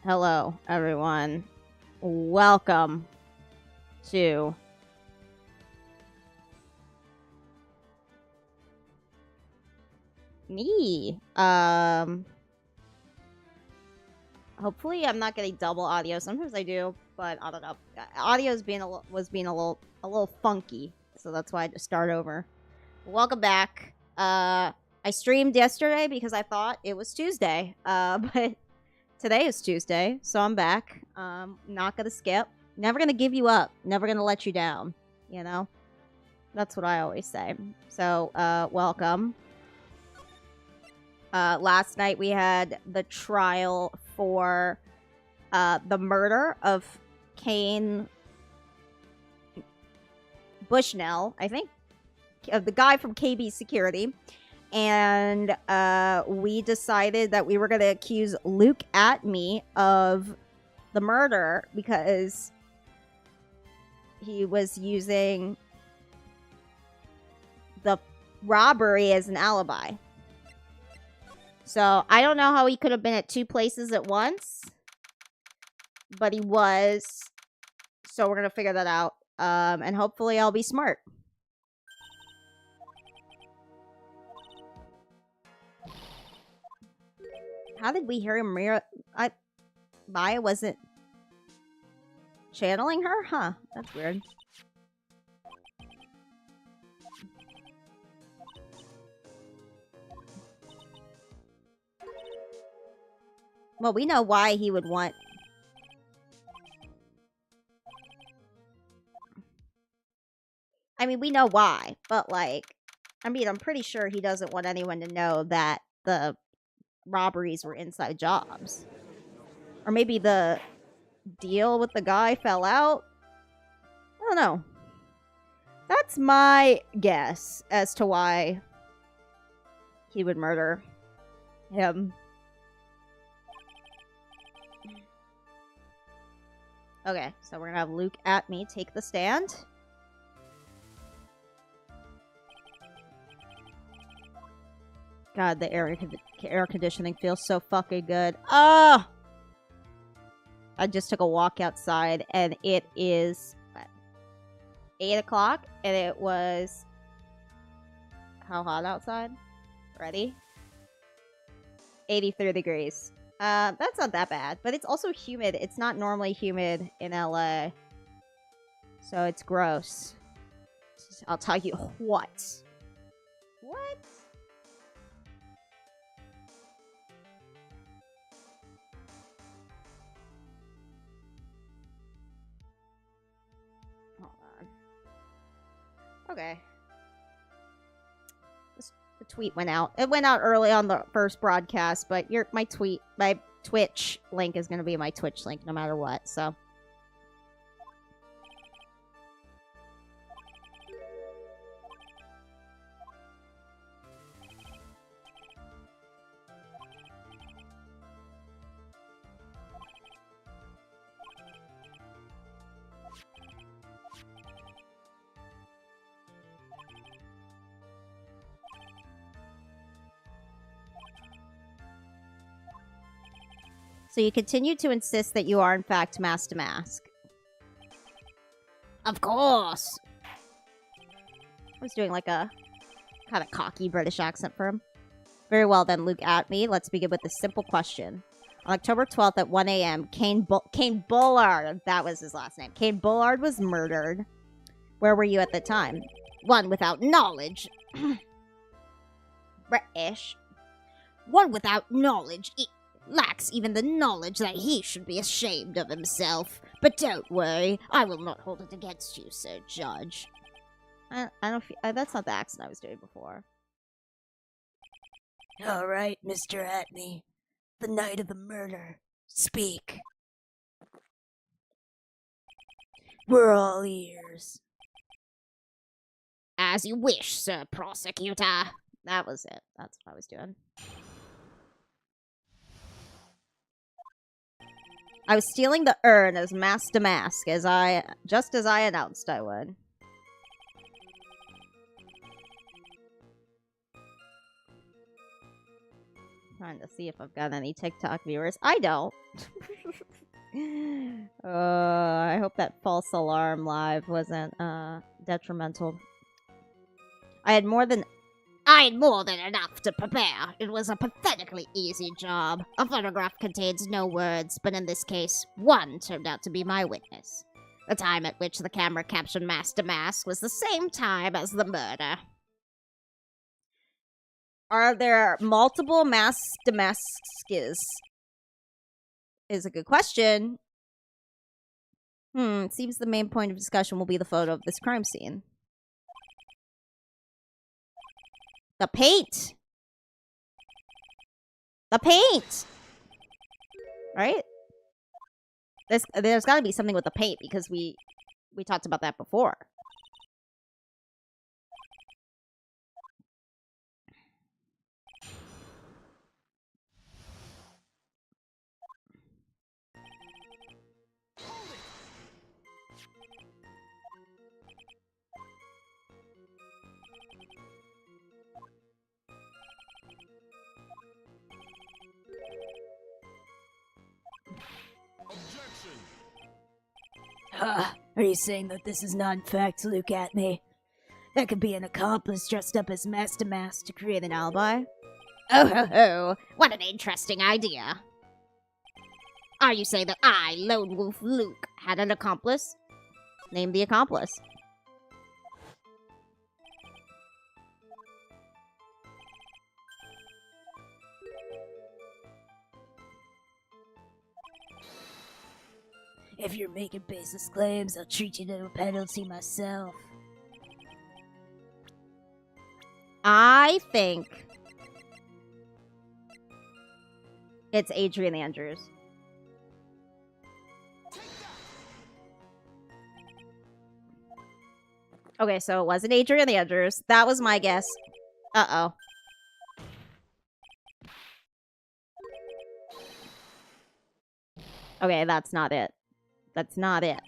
Hello, everyone. Welcome to me. Hopefully I'm not getting double audio. Sometimes I do, but I don't know. Audio's was being a little funky, so that's why I had to start over. Welcome back. I streamed yesterday because I thought it was Tuesday. But today is Tuesday, so I'm back. Not gonna skip. Never gonna give you up. Never gonna let you down. You know? That's what I always say. So, welcome. Last night we had the trial for the murder of Kane Bushnell, I think. The guy from KB Security. And we decided that we were going to accuse Luke Atme of the murder because he was using the robbery as an alibi. So I don't know how he could have been at two places at once, but he was. So we're going to figure that out. And hopefully I'll be smart. How did we hear him? Maya wasn't channeling her? Huh. That's weird. Well, we know why he would want... I mean, we know why, but, like... I mean, I'm pretty sure he doesn't want anyone to know that the robberies were inside jobs. Or maybe the deal with the guy fell out? I don't know. That's my guess as to why he would murder him. Okay, so we're gonna have Luke Atme take the stand. God, the air conditioning feels so fucking good. Oh! I just took a walk outside, and it is 8 o'clock, and it was... How hot outside? Ready? 83 degrees. That's not that bad, but it's also humid. It's not normally humid in LA. So it's gross. I'll tell you what. What? Hold on. Okay. The tweet went out. It went out early on the first broadcast, but my Twitch link is going to be my Twitch link no matter what, so. So you continue to insist that you are, in fact, Mask to Mask. Of course! I was doing like a kind of cocky British accent for him. Very well then, Luke Atme. Let's begin with a simple question. On October 12th at 1 a.m., Kane Bullard, that was his last name. Kane Bullard was murdered. Where were you at the time? One without knowledge. British. One without knowledge. Lacks even the knowledge that he should be ashamed of himself. But don't worry, I will not hold it against you, Sir Judge. I don't feel... that's not the accent I was doing before. Alright, Mr. Atme. The night of the murder. Speak. We're all ears. As you wish, Sir Prosecutor. That was it. That's what I was doing. I was stealing the urn as Mask to Mask, just as I announced I would. Trying to see if I've got any TikTok viewers. I don't. I hope that false alarm live wasn't detrimental. I had more than enough to prepare. It was a pathetically easy job. A photograph contains no words, but in this case, one turned out to be my witness. The time at which the camera captured Master Mask was the same time as the murder. Are there multiple Master Masks? Is a good question. It seems the main point of discussion will be the photo of this crime scene. The paint! The paint! Right? There's gotta be something with the paint, because we talked about that before. Are you saying that this is not in fact Luke at me? That could be an accomplice dressed up as Master Mask to create an alibi? Oh ho ho, what an interesting idea. Are you saying that I, Lone Wolf Luke, had an accomplice? Name the accomplice. If you're making baseless claims, I'll treat you to a penalty myself. I think it's Adrian Andrews. Okay, so it wasn't Adrian Andrews. That was my guess. Uh-oh. Okay, that's not it. That's not it.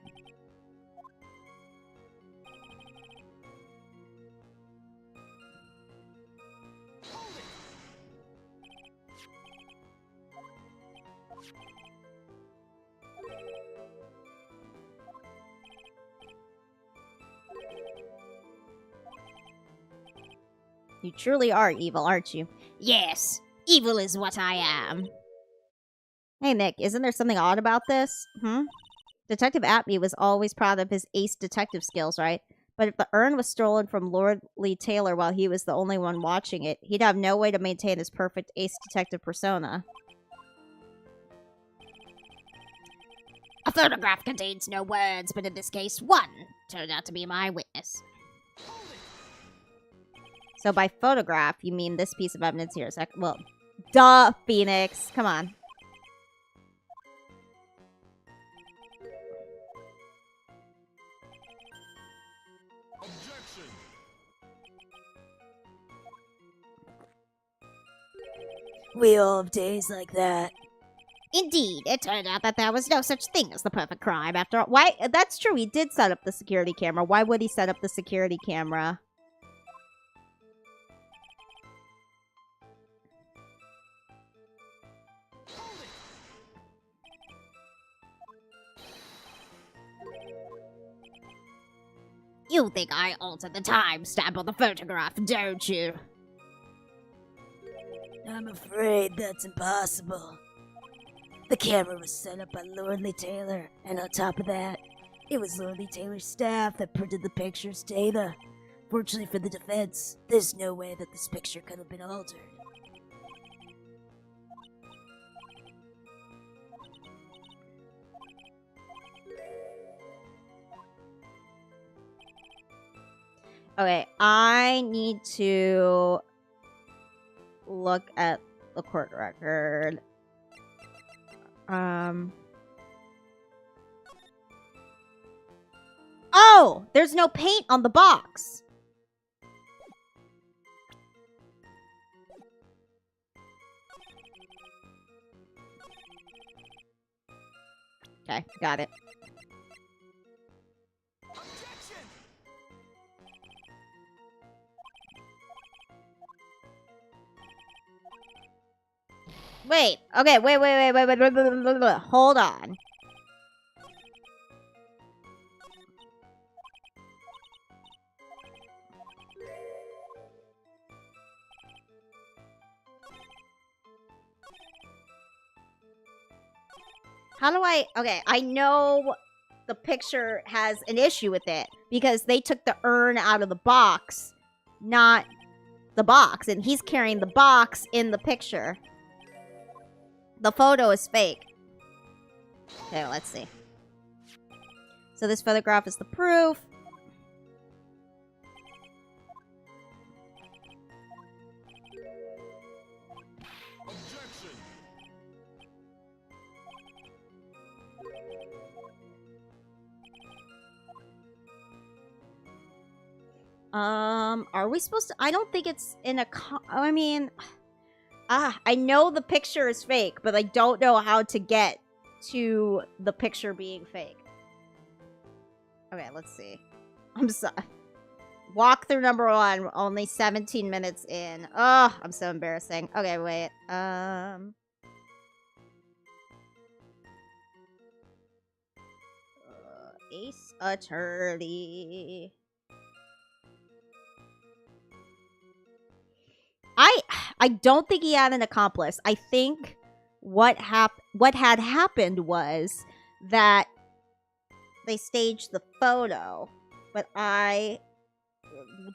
You truly are evil, aren't you? Yes, evil is what I am. Hey, Nick, isn't there something odd about this? Detective Atme was always proud of his ace detective skills, right? But if the urn was stolen from Lord Lee Taylor while he was the only one watching it, he'd have no way to maintain his perfect ace detective persona. A photograph contains no words, but in this case, one turned out to be my witness. So by photograph, you mean this piece of evidence here. Well, duh, Phoenix. Come on. Objection. We all have days like that. Indeed, it turned out that there was no such thing as the perfect crime after all. Why? That's true, he did set up the security camera. Why would he set up the security camera? You think I altered the timestamp on the photograph, don't you? I'm afraid that's impossible. The camera was set up by Lord Lee Taylor, and on top of that, it was Lord Lee Taylor's staff that printed the picture's data. Fortunately for the defense, there's no way that this picture could have been altered. Okay, I need to look at the court record. Oh! There's no paint on the box! Okay, got it. Wait. Okay, wait. Hold on. How do I... Okay, I know the picture has an issue with it because they took the urn out of the box, not the box, and he's carrying the box in the picture. The photo is fake. Okay, let's see. So this photograph is the proof. Are we supposed to... I don't think it's in a... I mean... I know the picture is fake, but I don't know how to get to the picture being fake. Okay, let's see. I'm sorry. Walk through number 1, only 17 minutes in. Oh, I'm so embarrassing. Okay, wait. Ace Attorney. I don't think he had an accomplice. I think what had happened was that they staged the photo, but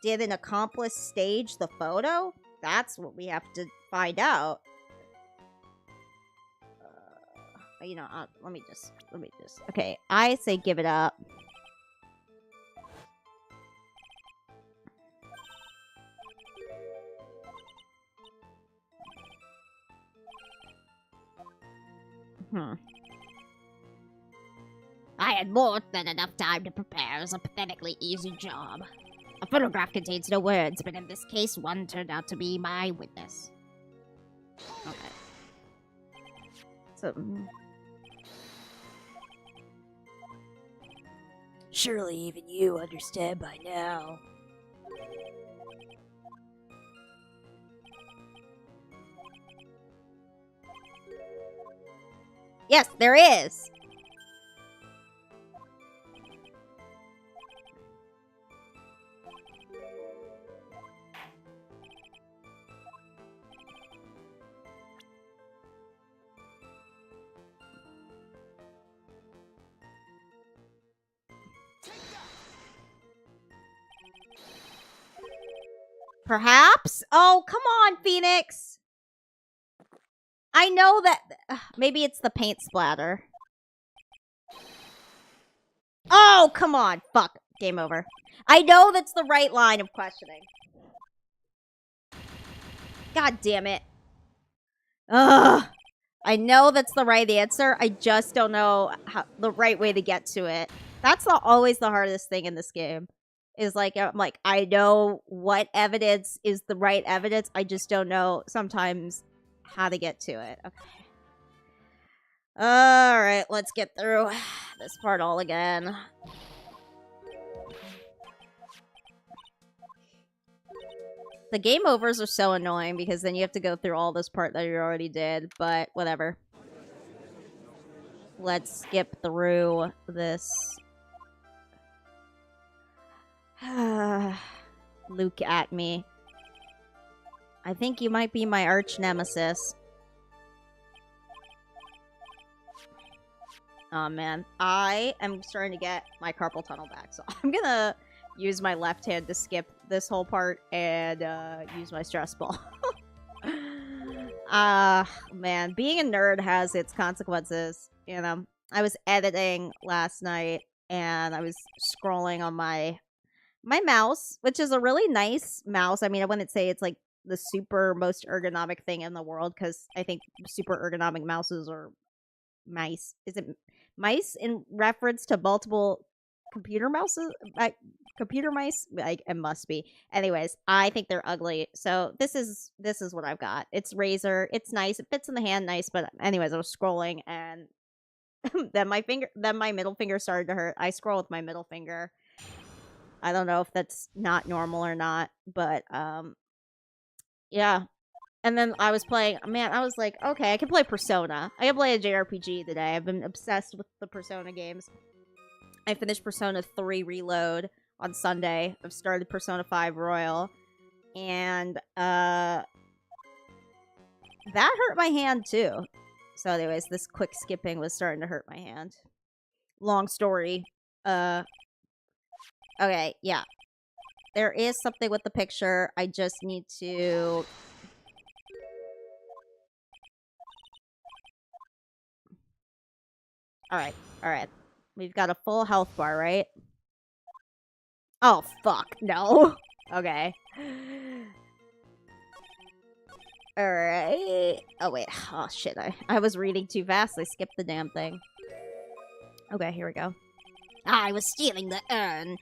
did an accomplice stage the photo? That's what we have to find out. You know, let me just. Okay, I say give it up. I had more than enough time to prepare. It was a pathetically easy job. A photograph contains no words, but in this case, one turned out to be my witness. Okay. So... Surely even you understand by now. Yes, there is! Perhaps? Oh, come on, Phoenix! I know that... maybe it's the paint splatter. Oh, come on! Fuck. Game over. I know that's the right line of questioning. God damn it. Ugh. I know that's the right answer. I just don't know the right way to get to it. That's always the hardest thing in this game. Is like, I'm like, I know what evidence is the right evidence. I just don't know sometimes how to get to it. Okay. Alright, let's get through this part all again. The game overs are so annoying because then you have to go through all this part that you already did, but whatever. Let's skip through this. Look at me. I think you might be my arch nemesis. Oh man, I am starting to get my carpal tunnel back, so I'm gonna use my left hand to skip this whole part and use my stress ball. Man, being a nerd has its consequences, you know. I was editing last night and I was scrolling on my mouse, which is a really nice mouse. I mean, I wouldn't say it's like the super most ergonomic thing in the world because I think super ergonomic mouses are mice. Is it mice in reference to multiple computer mouses? Computer mice? Like, it must be. Anyways, I think they're ugly. So this is what I've got. It's Razer. It's nice. It fits in the hand nice. But anyways, I was scrolling and then my middle finger started to hurt. I scroll with my middle finger. I don't know if that's not normal or not, but yeah. And then I was playing, man, I was like, okay, I can play Persona. I can play a JRPG today. I've been obsessed with the Persona games. I finished Persona 3 Reload on Sunday. I've started Persona 5 Royal. And, that hurt my hand, too. So anyways, this quick skipping was starting to hurt my hand. Long story. Okay, yeah. There is something with the picture. I just need to... Alright, alright. We've got a full health bar, right? Oh, fuck, no. Okay. Alright. Oh, wait. Oh, shit. I was reading too fast. I skipped the damn thing. Okay, here we go. I was stealing the urn,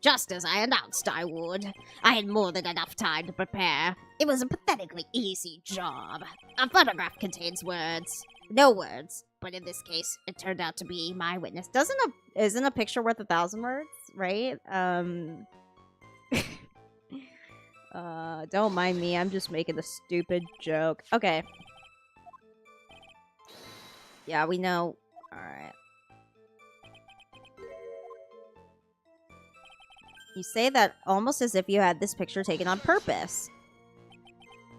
just as I announced I would. I had more than enough time to prepare. It was a pathetically easy job. A photograph contains words. No words, but in this case, it turned out to be my witness. Isn't a picture worth 1,000 words, right? Don't mind me. I'm just making a stupid joke. Okay. Yeah, we know. Alright. You say that almost as if you had this picture taken on purpose.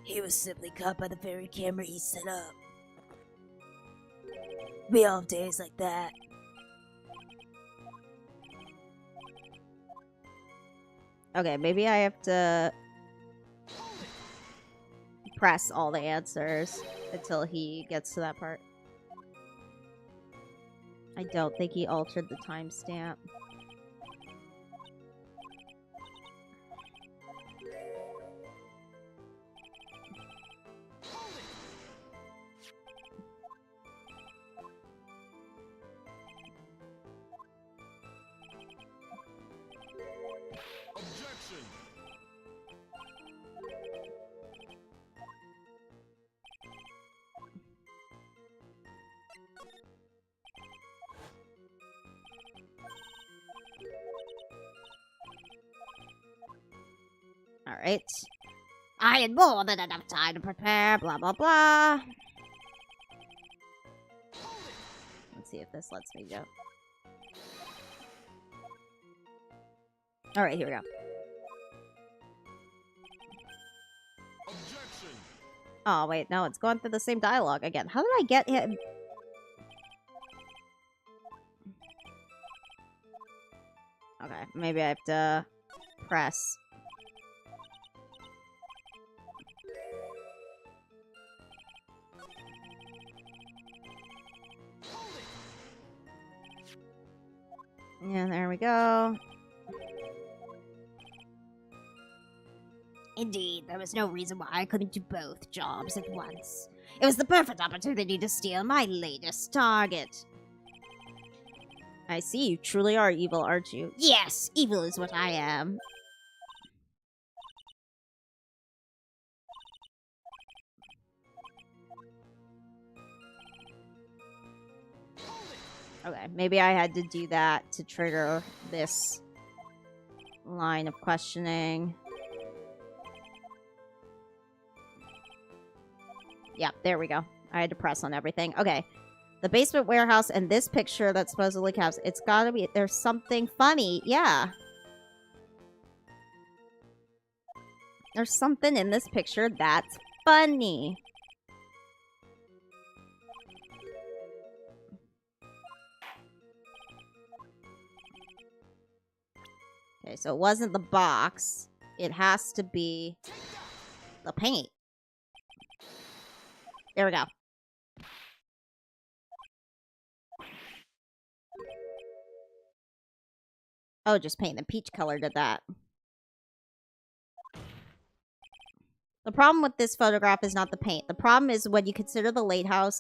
He was simply caught by the very camera he set up. We all have days like that. Okay, maybe I have to press all the answers until he gets to that part. I don't think he altered the timestamp. Alright. I had more than enough time to prepare, blah, blah, blah. Let's see if this lets me go. Alright, here we go. Objection. Oh, wait, no, it's going through the same dialogue again. How did I get him? Okay, maybe I have to press. Yeah, there we go. Indeed, there was no reason why I couldn't do both jobs at once. It was the perfect opportunity to steal my latest target. I see, you truly are evil, aren't you? Yes, evil is what I am. Okay, maybe I had to do that to trigger this line of questioning. Yeah, there we go. I had to press on everything. Okay. The basement warehouse and this picture that supposedly counts. It's gotta be... There's something funny. Yeah. There's something in this picture that's funny. Okay, so it wasn't the box. It has to be the paint. There we go. Oh, just paint the peach color to that. The problem with this photograph is not the paint. The problem is when you consider the layout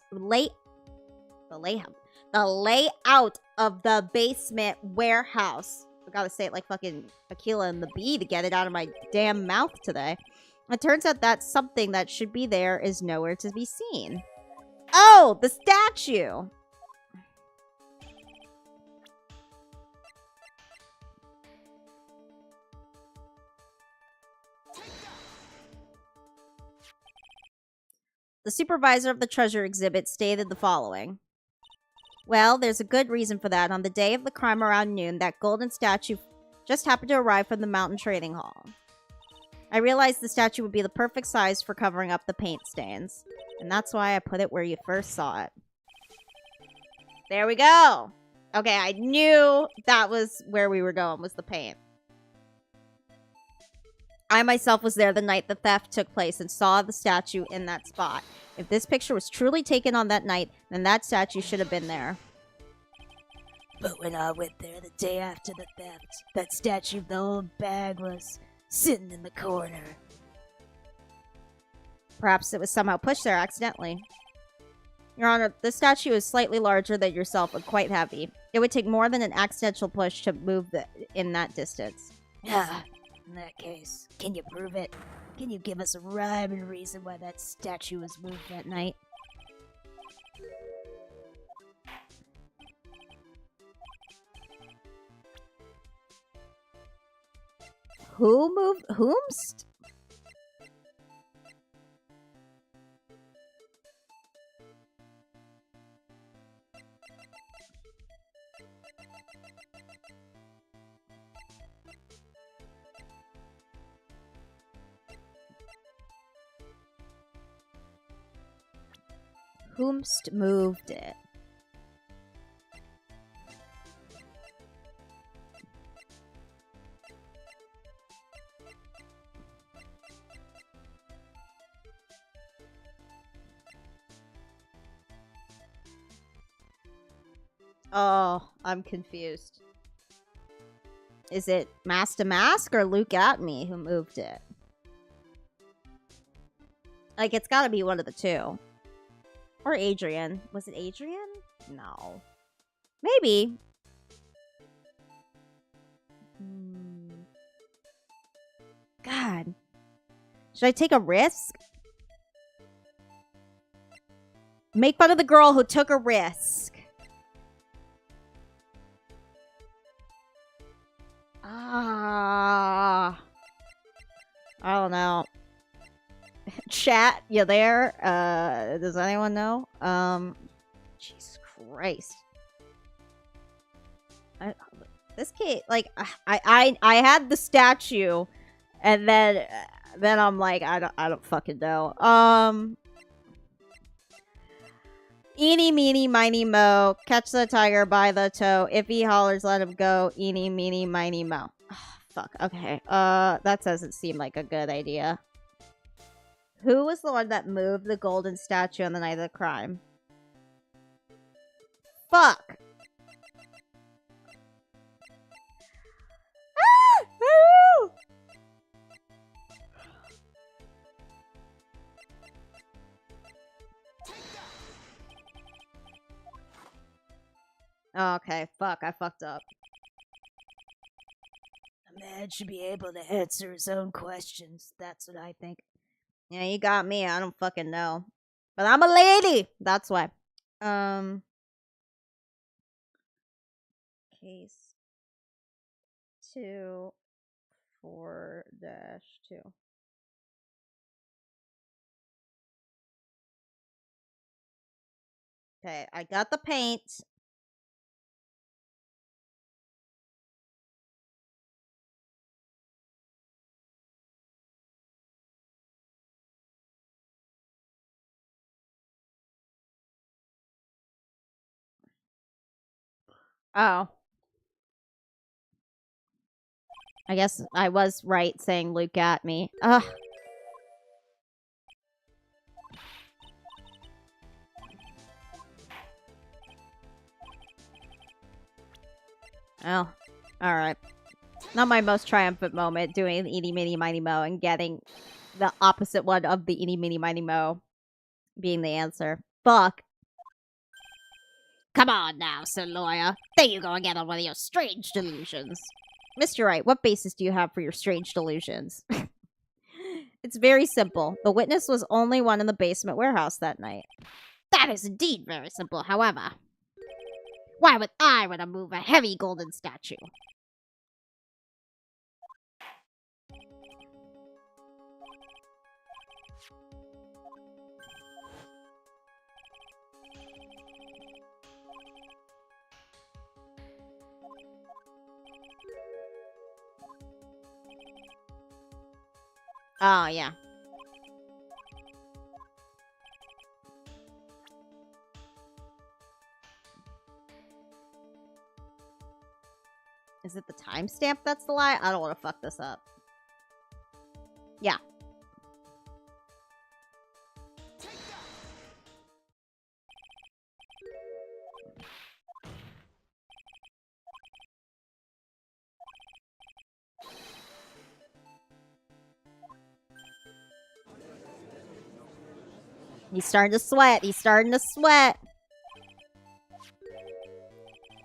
of the basement warehouse. I gotta say it like fucking Aquila and the Bee to get it out of my damn mouth today. It turns out that something that should be there is nowhere to be seen. Oh, the statue! The supervisor of the treasure exhibit stated the following. Well, there's a good reason for that. On the day of the crime around noon, that golden statue just happened to arrive from the mountain trading hall. I realized the statue would be the perfect size for covering up the paint stains. And that's why I put it where you first saw it. There we go! Okay, I knew that was where we were going, was the paint. I myself was there the night the theft took place and saw the statue in that spot. If this picture was truly taken on that night, then that statue should have been there. But when I went there the day after the theft, that statue of the old bag was sitting in the corner. Perhaps it was somehow pushed there accidentally. Your Honor, this statue is slightly larger than yourself and quite heavy. It would take more than an accidental push to move in that distance. Ah, in that case, can you prove it? Can you give us a rhyme and reason why that statue was moved that night? Who moved? Whomst? Whomst moved it? Oh, I'm confused. Is it Master Mask or Luke at me who moved it? Like, it's gotta be one of the two. Or Adrian. Was it Adrian? No. Maybe. God. Should I take a risk? Make fun of the girl who took a risk. I don't know. Chat, you there? Does anyone know? Jesus Christ. This kid, like, I had the statue, and then I'm like, I don't fucking know. Eeny, meeny, miny, mo. Catch the tiger by the toe. If he hollers, let him go. Eeny, meeny, miny, mo. Oh, fuck. Okay. That doesn't seem like a good idea. Who was the one that moved the golden statue on the night of the crime? Fuck. Okay, fuck, I fucked up. A man should be able to answer his own questions. That's what I think. Yeah, you got me. I don't fucking know. But I'm a lady! That's why. Case 2 4-2. Okay, I got the paint. Oh. I guess I was right saying Luke at me. Ugh. Oh. Alright. Not my most triumphant moment doing the eeny, meeny, miny, mo and getting the opposite one of the eeny, meeny, miny, mo being the answer. Fuck. Come on now, Sir Lawyer. There you go again on one of your strange delusions. Mr. Wright, what basis do you have for your strange delusions? It's very simple. The witness was only one in the basement warehouse that night. That is indeed very simple, however. Why would I want to move a heavy golden statue? Oh, yeah. Is it the timestamp that's the lie? I don't want to fuck this up. Yeah. He's starting to sweat. He's starting to sweat.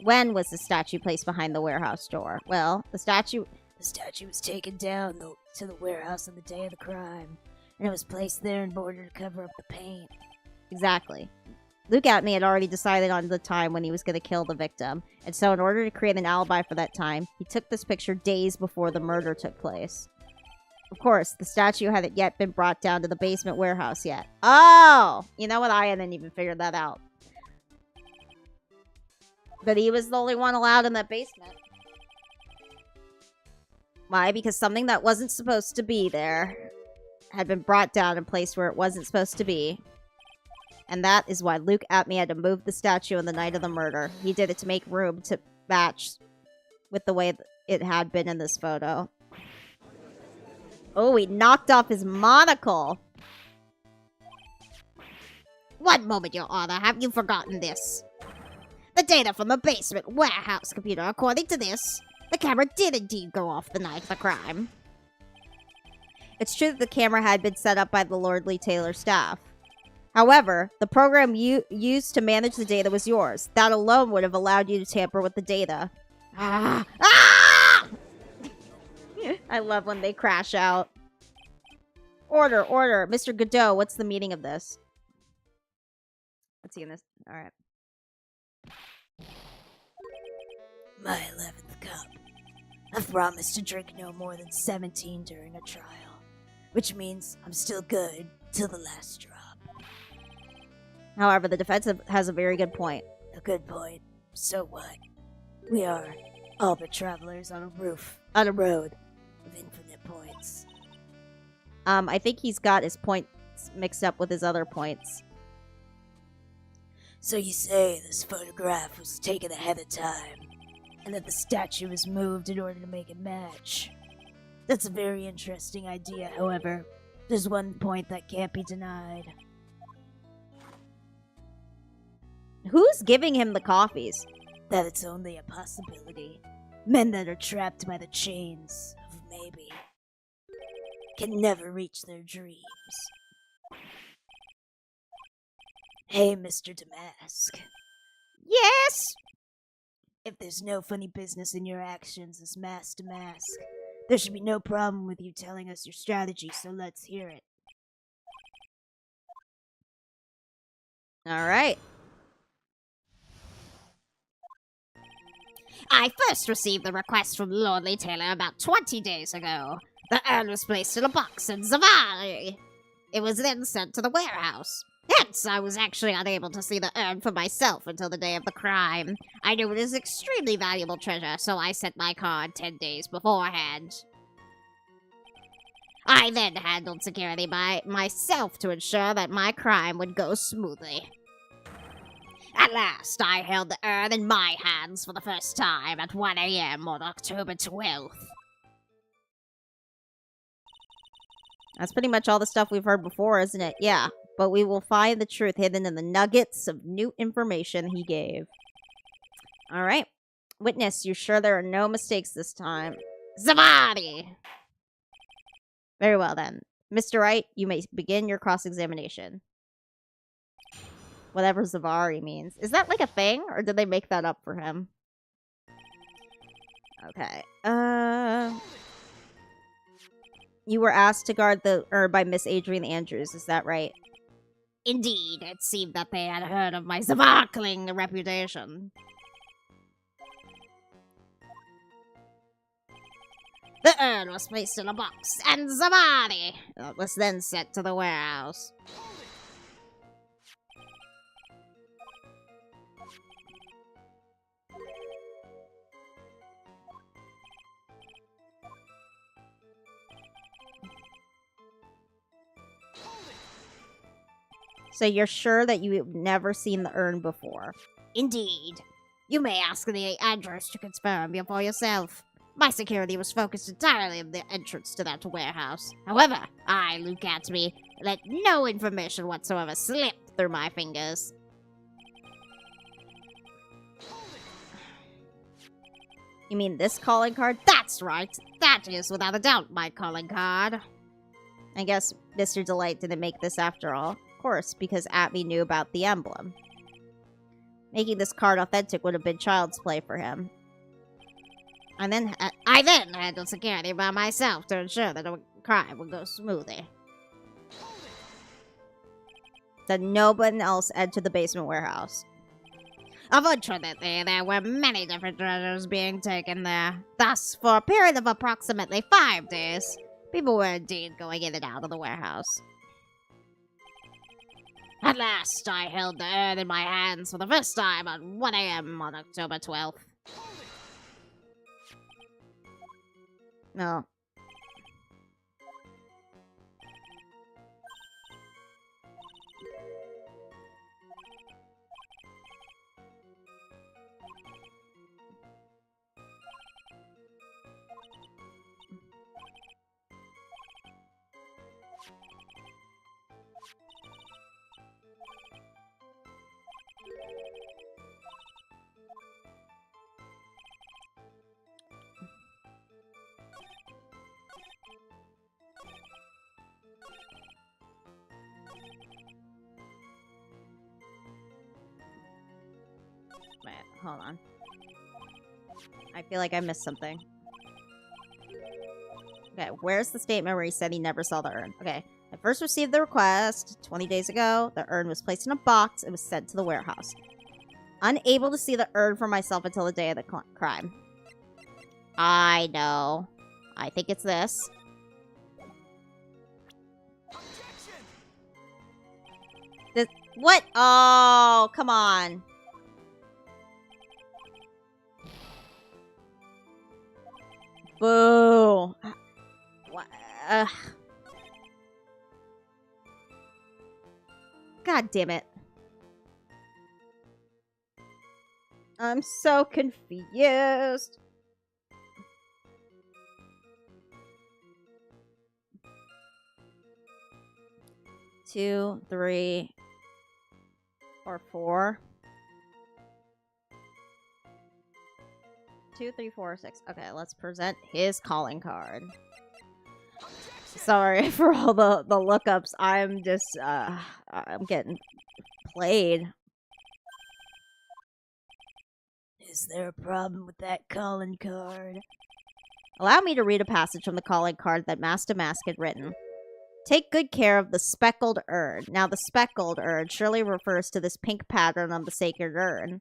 When was the statue placed behind the warehouse door? Well, the statue was taken down to the warehouse on the day of the crime, and it was placed there in order to cover up the paint. Exactly. Luke Atney had already decided on the time when he was going to kill the victim, and so in order to create an alibi for that time, he took this picture days before the murder took place. Of course, the statue hadn't yet been brought down to the basement warehouse yet. Oh! You know what? I hadn't even figured that out. But he was the only one allowed in that basement. Why? Because something that wasn't supposed to be there had been brought down and placed where it wasn't supposed to be. And that is why Luke Atney had to move the statue on the night of the murder. He did it to make room to match with the way it had been in this photo. Oh, he knocked off his monocle. One moment, Your Honor. Have you forgotten this? The data from the basement warehouse computer, according to this, the camera did indeed go off the night of the crime. It's true that the camera had been set up by the Lordly Taylor staff. However, the program you used to manage the data was yours. That alone would have allowed you to tamper with the data. Ah! I love when they crash out. Order, order. Mr. Godot, what's the meaning of this? Let's see in this. All right. My 11th cup. I've promised to drink no more than 17 during a trial, which means I'm still good till the last drop. However, the defense has a very good point. A good point. So what? We are all but travelers on a road of infinite points. I think he's got his points mixed up with his other points. So you say this photograph was taken ahead of time, and that the statue was moved in order to make it match. That's a very interesting idea, however. There's one point that can't be denied. Who's giving him the coffees? That it's only a possibility. Men that are trapped by the chains of maybe can never reach their dreams. Hey, Mr. Damask. Yes? If there's no funny business in your actions as mask to mask, there should be no problem with you telling us your strategy, so let's hear it. Alright. I first received the request from Lordly Taylor about 20 days ago. The urn was placed in a box in Zavari. It was then sent to the warehouse. Hence, I was actually unable to see the urn for myself until the day of the crime. I knew it is extremely valuable treasure, so I sent my card 10 days beforehand. I then handled security by myself to ensure that my crime would go smoothly. At last, I held the urn in my hands for the first time at 1 a.m. on October 12th. That's pretty much all the stuff we've heard before, isn't it? Yeah. But we will find the truth hidden in the nuggets of new information he gave. Alright. Witness, you sure there are no mistakes this time? Zavari! Very well then. Mr. Wright, you may begin your cross-examination. Whatever Zavari means. Is that like a thing? Or did they make that up for him? Okay. You were asked to guard the urn by Miss Adrian Andrews, is that right? Indeed, it seemed that they had heard of my sparkling reputation. The urn was placed in a box, and Zavari was then sent to the warehouse. So you're sure that you've never seen the urn before? Indeed. You may ask the address to confirm for yourself. My security was focused entirely on the entrance to that warehouse. However, I, Luke Gatsby, let no information whatsoever slip through my fingers. You mean this calling card? That's right. That is without a doubt my calling card. I guess Mr. Delight didn't make this after all. Of course, because Atme knew about the emblem. Making this card authentic would have been child's play for him. I then handled security by myself to ensure that the crime would go smoothly. That no one else entered the basement warehouse. Unfortunately, there were many different treasures being taken there. Thus, for a period of approximately 5 days, people were indeed going in and out of the warehouse. At last, I held the urn in my hands for the first time at 1 a.m. on October 12th. No. Wait, hold on. I feel like I missed something. Okay, where's the statement where he said he never saw the urn? Okay, I first received the request 20 days ago. The urn was placed in a box and was sent to the warehouse. Unable to see the urn for myself until the day of the crime. I know. I think it's this. What? Oh, come on. Boo. What? God damn it. I'm so confused. Two, three, or four. 2, 3, 4, 6. Okay, let's present his calling card. Sorry for all the lookups. I'm just, I'm getting played. Is there a problem with that calling card? Allow me to read a passage from the calling card that Master Mask had written. Take good care of the speckled urn. Now, the speckled urn surely refers to this pink pattern on the sacred urn.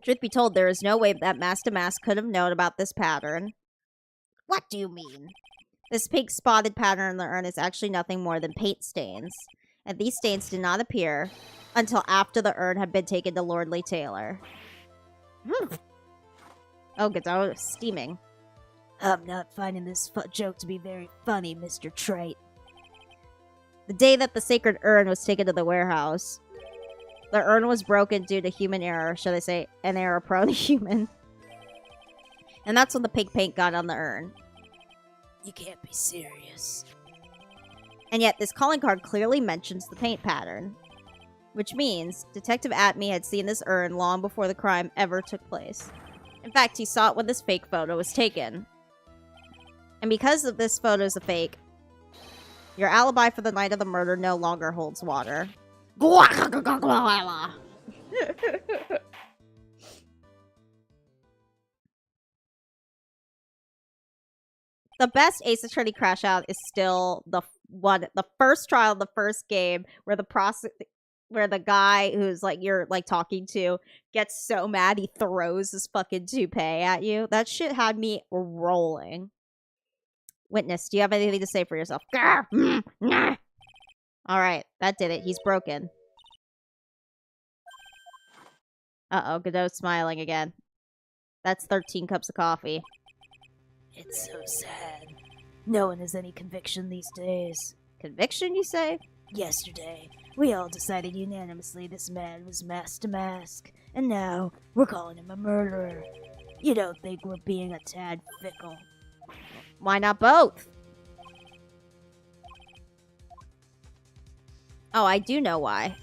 Truth be told, there is no way that Master Mask could have known about this pattern. What do you mean? This pink spotted pattern in the urn is actually nothing more than paint stains. And these stains did not appear until after the urn had been taken to Lordly Taylor. Oh, Godot is steaming. I'm not finding this joke to be very funny, Mr. Trite. The day that the sacred urn was taken to the warehouse, the urn was broken due to human error, should I say, an error prone to human. And that's when the pink paint got on the urn. You can't be serious. And yet, this calling card clearly mentions the paint pattern. Which means Detective Atme had seen this urn long before the crime ever took place. In fact, he saw it when this fake photo was taken. And because of this photo is a fake, your alibi for the night of the murder no longer holds water. The best Ace Attorney crash out is still the first trial, the first game where where the guy who's like you're like talking to gets so mad he throws his fucking toupee at you. That shit had me rolling. Witness, do you have anything to say for yourself? All right, that did it. He's broken. Uh-oh, Godot's smiling again. That's 13 cups of coffee. It's so sad. No one has any conviction these days. Conviction, you say? Yesterday, we all decided unanimously this man was Master Mask, and now we're calling him a murderer. You don't think we're being a tad fickle? Why not both? Oh, I do know why.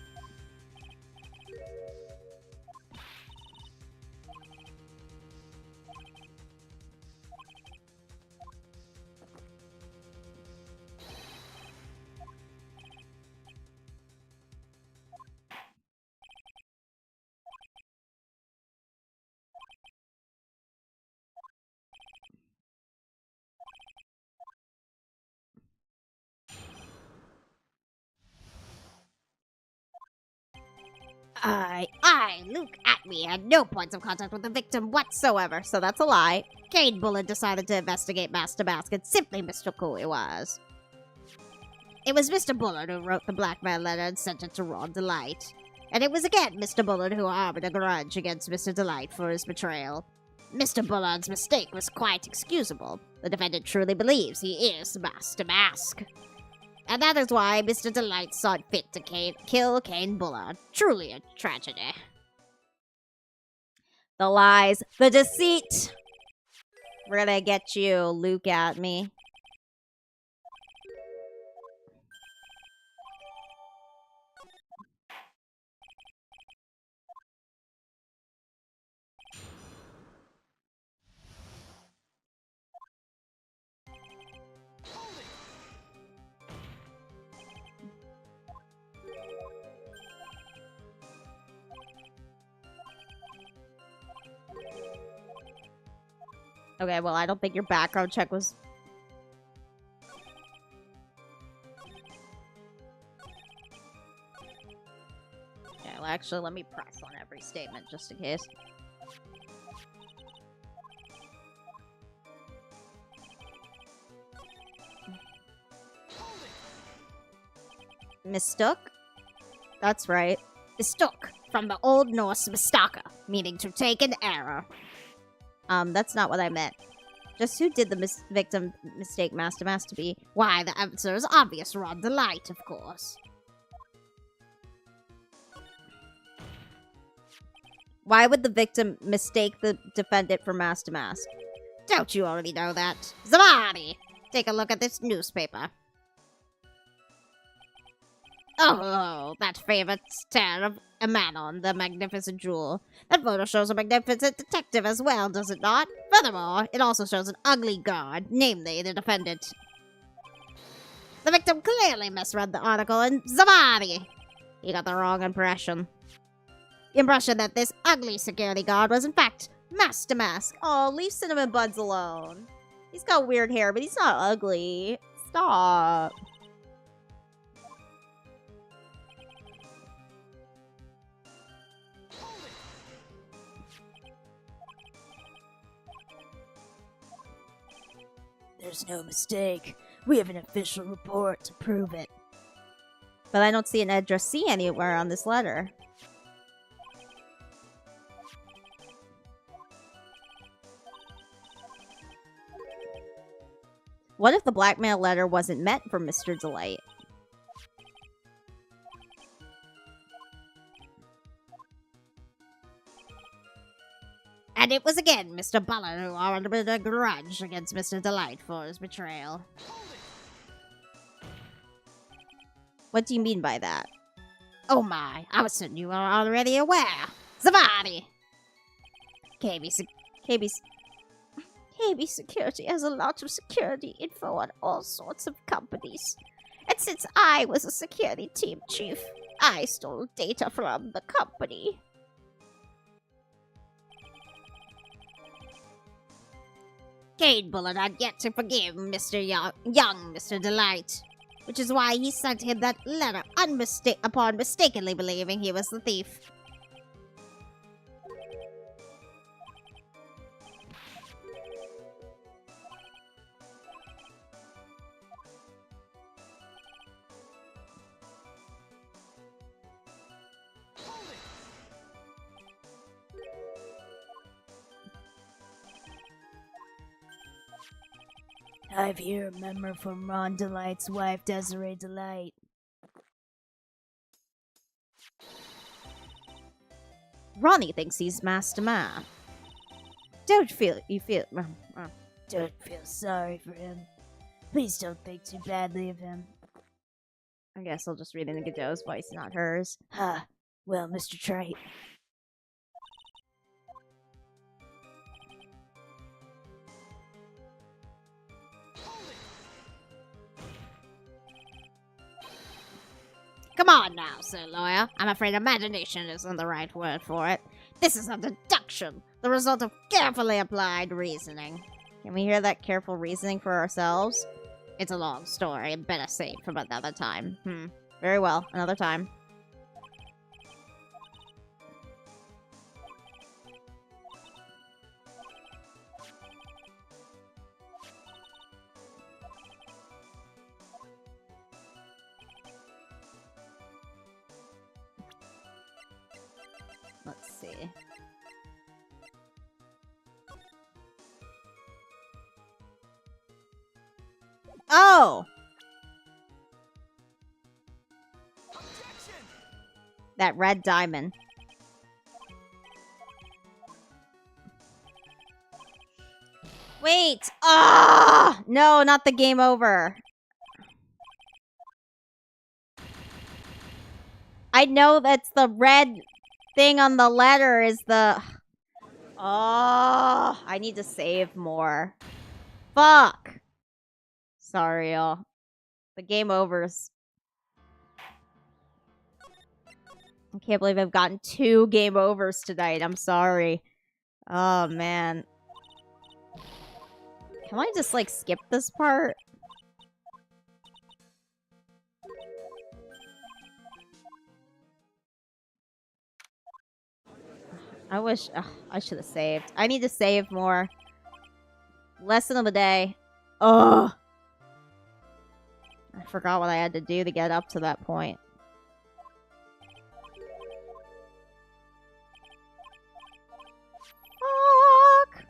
Luke Atme had no points of contact with the victim whatsoever. So that's a lie. Kane Bullard decided to investigate Master Mask and simply mistook who he was. It was Mr. Bullard who wrote the blackmail letter and sent it to Ron Delight. And it was again Mr. Bullard who harbored a grudge against Mr. Delight for his betrayal. Mr. Bullard's mistake was quite excusable. The defendant truly believes he is Master Mask. And that is why Mr. Delight saw it fit to kill Kane Bullard. Truly a tragedy. The lies, the deceit. We're gonna get you, Luke Atme. Okay, well, I don't think your background check was... Yeah, well, actually, let me press on every statement, just in case. Mistook? That's right. Mistook, from the Old Norse mistaka, meaning to take an error. That's not what I meant. Just who did the victim mistake Master Mask to be? Why, the answer is obvious, Ron Delight, of course. Why would the victim mistake the defendant for Master Mask? Don't you already know that? Zavani! Take a look at this newspaper. Oh, that favorite stare of Amanon, the magnificent jewel. That photo shows a magnificent detective as well, does it not? Furthermore, it also shows an ugly guard, namely the defendant. The victim clearly misread the article, and Zavani! He got the wrong impression. The impression that this ugly security guard was in fact Master Mask. Oh, leave Cinnamon Buns alone. He's got weird hair, but he's not ugly. Stop. There's no mistake. We have an official report to prove it. But I don't see an addressee anywhere on this letter. What if the blackmail letter wasn't meant for Mr. Delight? And it was again Mr. Bullard who harbored a grudge against Mr. Delight for his betrayal. What do you mean by that? Oh my, I was certain you were already aware. Zavani! KB Security has a lot of security info on all sorts of companies. And since I was a security team chief, I stole data from the company. Kane Bullard had yet to forgive Mr. Young Mr. Delight, which is why he sent him that letter upon mistakenly believing he was the thief. I've here a memo from Ron Delight's wife, Desiree Delight. Ronnie thinks he's Master Man. Don't feel you feel. Don't feel sorry for him. Please don't think too badly of him. I guess I'll just read it in Godot's voice, not hers. Huh. Well, Mr. Trite. Come on now, Sir Lawyer. I'm afraid imagination isn't the right word for it. This is a deduction, the result of carefully applied reasoning. Can we hear that careful reasoning for ourselves? It's a long story, better saved for another time. Very well, another time. Let's see. Oh! That red diamond. Wait! Ah! No, not the game over. I know that's the red thing on the letter is the... Oh, I need to save more. Fuck! Sorry, y'all. The game overs. I can't believe I've gotten 2 game overs tonight. I'm sorry. Oh, man. Can I just, like, skip this part? I wish... I should have saved. I need to save more. Lesson of the day. Ugh. I forgot what I had to do to get up to that point. Fuck!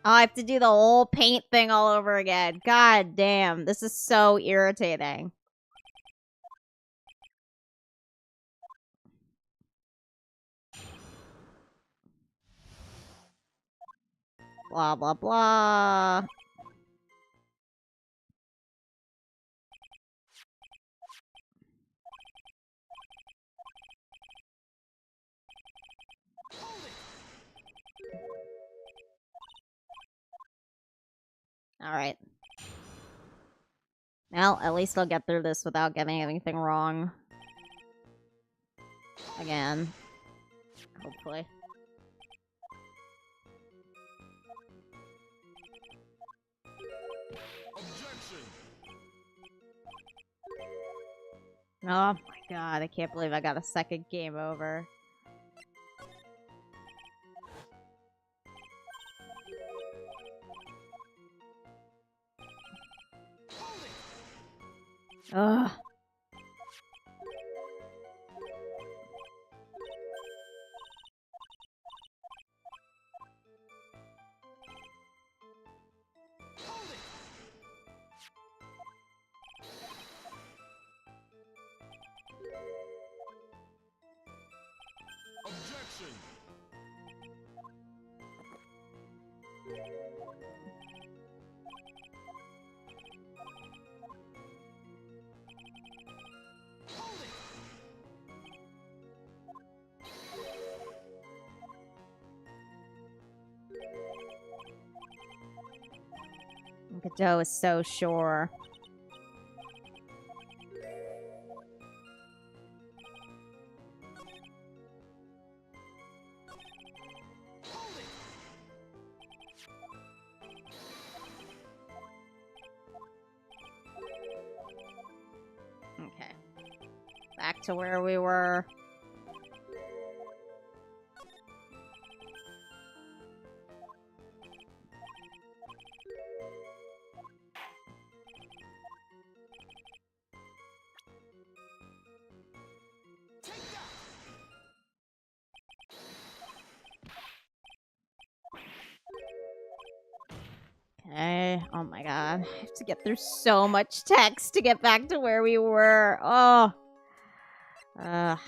Oh, I have to do the whole paint thing all over again. God damn, this is so irritating. Blah, blah, blah. Alright. Well, at least I'll get through this without getting anything wrong. Again. Hopefully. Oh my god, I can't believe I got a second game over. Ugh. Godot is so sure. Okay. Back to where we were. Okay. Oh my god. I have to get through so much text to get back to where we were. Oh. Ugh.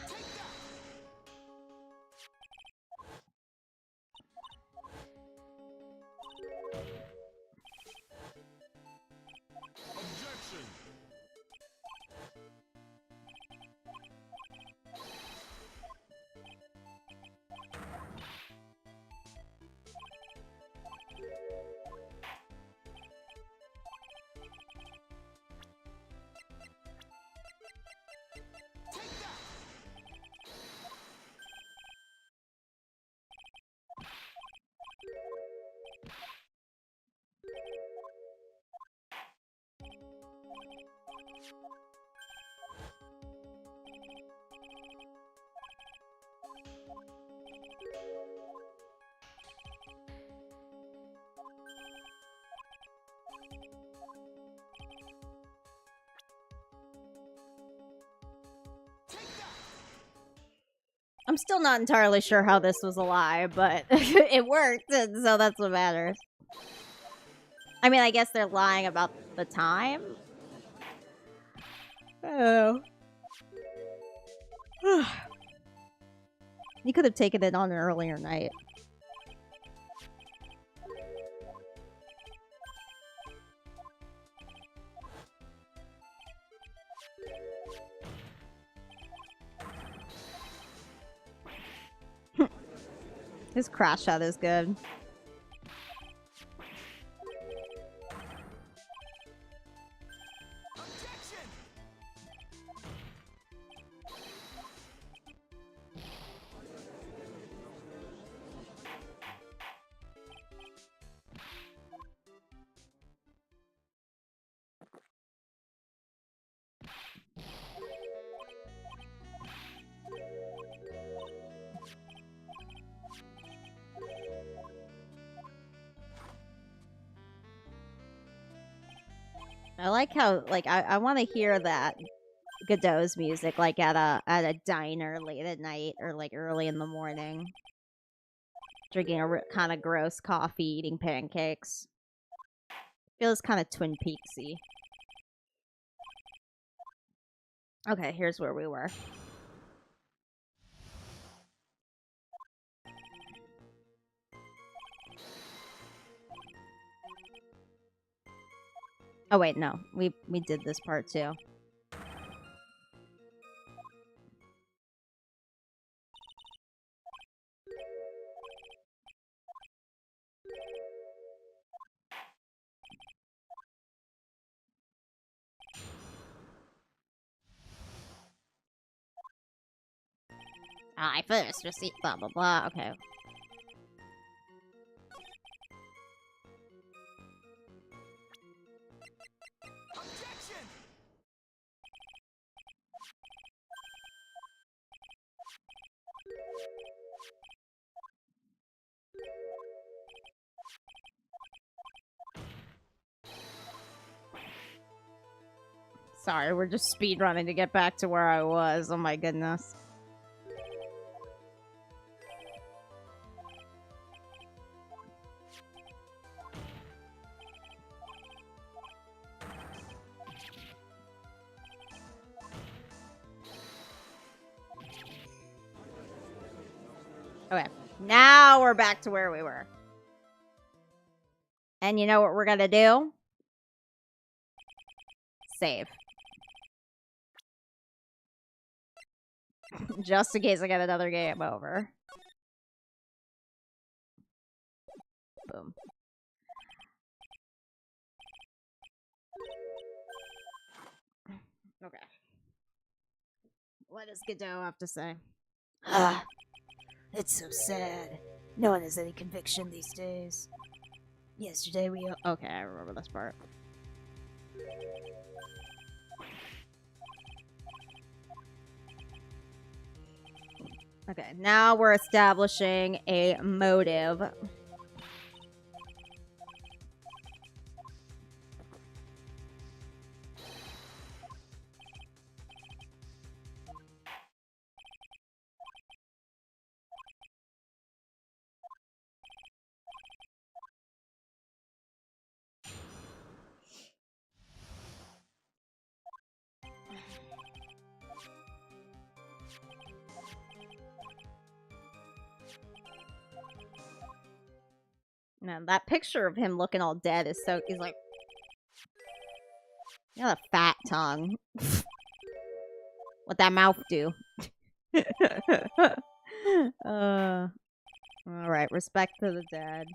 I'm still not entirely sure how this was a lie, but it worked, and so that's what matters. I mean, I guess they're lying about the time. Oh. You could have taken it on an earlier night. His crash shot is good. I like how, like, I want to hear that Godot's music, like, at a diner late at night or, like, early in the morning. Drinking a kind of gross coffee, eating pancakes. Feels kind of Twin Peaksy. Okay, here's where we were. Oh wait, no. We did this part too. I first received blah blah blah. Okay. Sorry, we're just speed running to get back to where I was. Oh my goodness. Okay, now we're back to where we were. And you know what we're gonna do? Save. Just in case I get another game over. Boom. Okay. What does Godot have to say? Ah, it's so sad. No one has any conviction these days. Yesterday we... Okay, I remember this part. Okay, now we're establishing a motive. Man, that picture of him looking all dead is so... He's like... You got a fat tongue. What that mouth do? Alright, respect to the dead.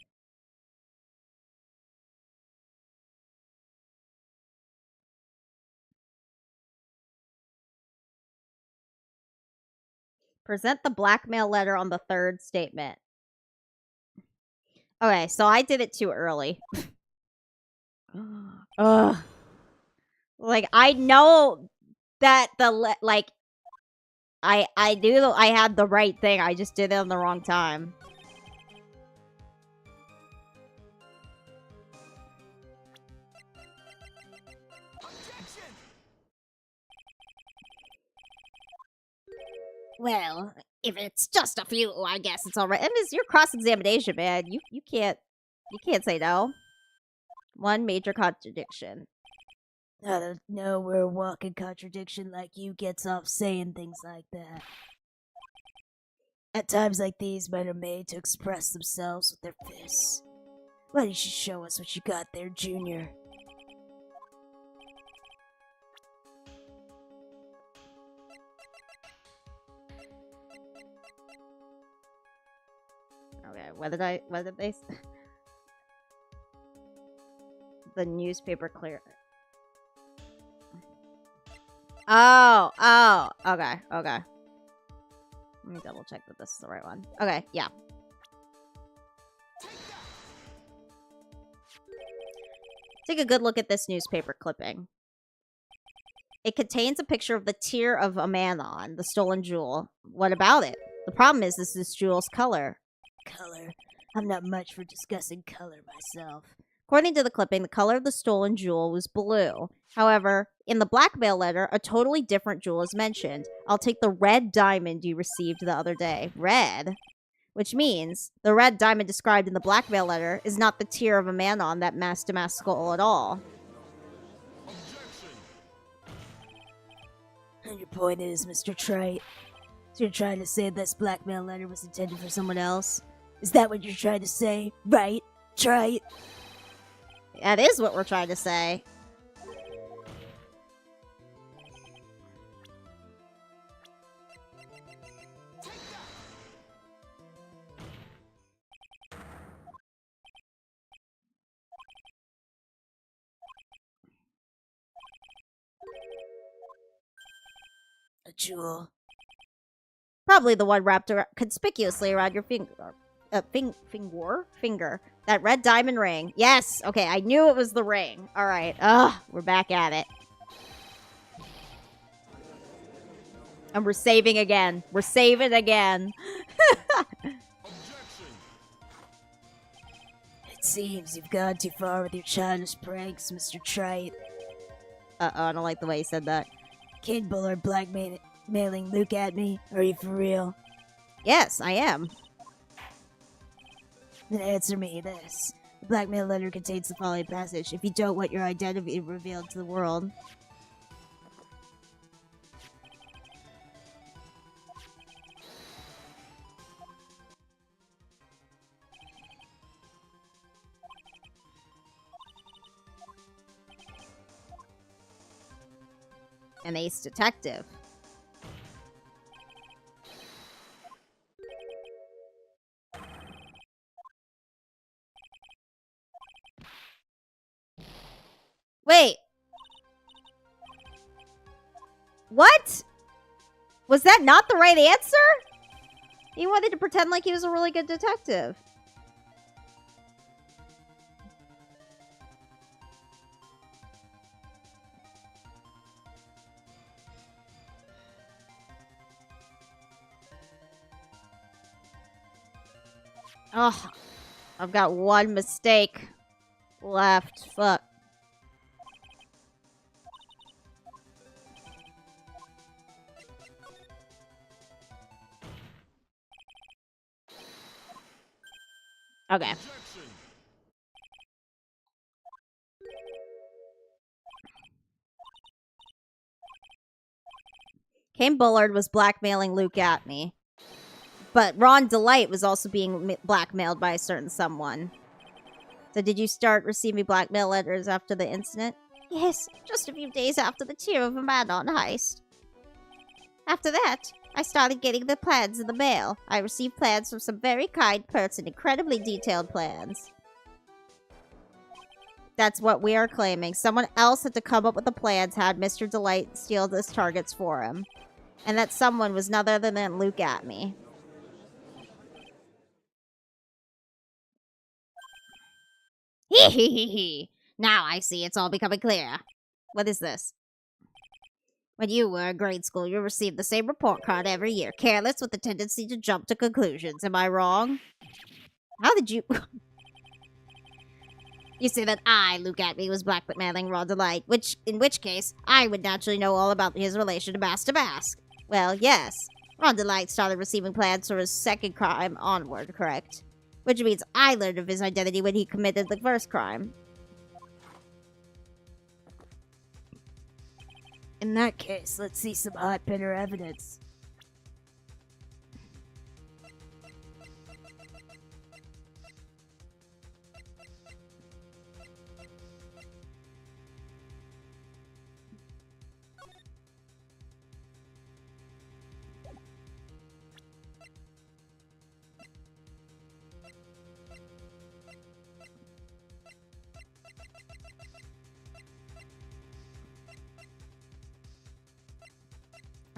Present the blackmail letter on the third statement. Okay, so I did it too early. Ugh. Like, I know that I knew I had the right thing. I just did it on the wrong time. Well, if it's just a few, I guess it's all right. And it's your cross-examination, man. You can't say no. One major contradiction. I don't know where a walking contradiction like you gets off saying things like that. At times like these, men are made to express themselves with their fists. Why don't you show us what you got there, Junior? Okay, what did they the newspaper clear. Oh, okay. Let me double check that this is the right one. Okay, yeah. Take a good look at this newspaper clipping. It contains a picture of the tear of a man on the stolen jewel. What about it? The problem is this is jewel's color. Color? I'm not much for discussing color myself. According to the clipping, the color of the stolen jewel was blue. However, in the blackmail letter, a totally different jewel is mentioned. I'll take the red diamond you received the other day. Red? Which means the red diamond described in the blackmail letter is not the tear of a man on that mask-to-mask skull at all. And your point is, Mr. Trite, so you're trying to say this blackmail letter was intended for someone else? Is that what you're trying to say? Right? Trite? That is what we're trying to say. A jewel. Probably the one wrapped conspicuously around your finger. Finger. That red diamond ring. Yes. Okay, I knew it was the ring. All right. Ugh, we're back at it. And we're saving again. We're saving again. It seems you've gone too far with your childish pranks, Mr. Trite. Uh-oh, I don't like the way you said that. Kid Bullard blackmailing Luke at me? Are you for real? Yes, I am. Then answer me this. The blackmail letter contains the following passage. If you don't want your identity revealed to the world... An ace detective. Wait. What? Was that not the right answer? He wanted to pretend like he was a really good detective. Oh, I've got one mistake left. Fuck. Okay. Kane Bullard was blackmailing Luke at me. But Ron Delight was also being blackmailed by a certain someone. So did you start receiving blackmail letters after the incident? Yes, just a few days after the Tear of Abaddon heist. After that, I started getting the plans in the mail. I received plans from some very kind person, incredibly detailed plans. That's what we are claiming. Someone else had to come up with the plans, had Mr. Delight steal those targets for him. And that someone was none other than Luke Atme. Hee hee hee hee. Now I see it's all becoming clear. What is this? When you were in grade school, you received the same report card every year, careless with a tendency to jump to conclusions. Am I wrong? How did you... You say that I, Luke Atme, was blackmailing Ron Delight, in which case, I would naturally know all about his relation to Master Mask. Well, yes. Ron Delight started receiving plans for his second crime onward, correct? Which means I learned of his identity when he committed the first crime. In that case, let's see some hot bitter evidence.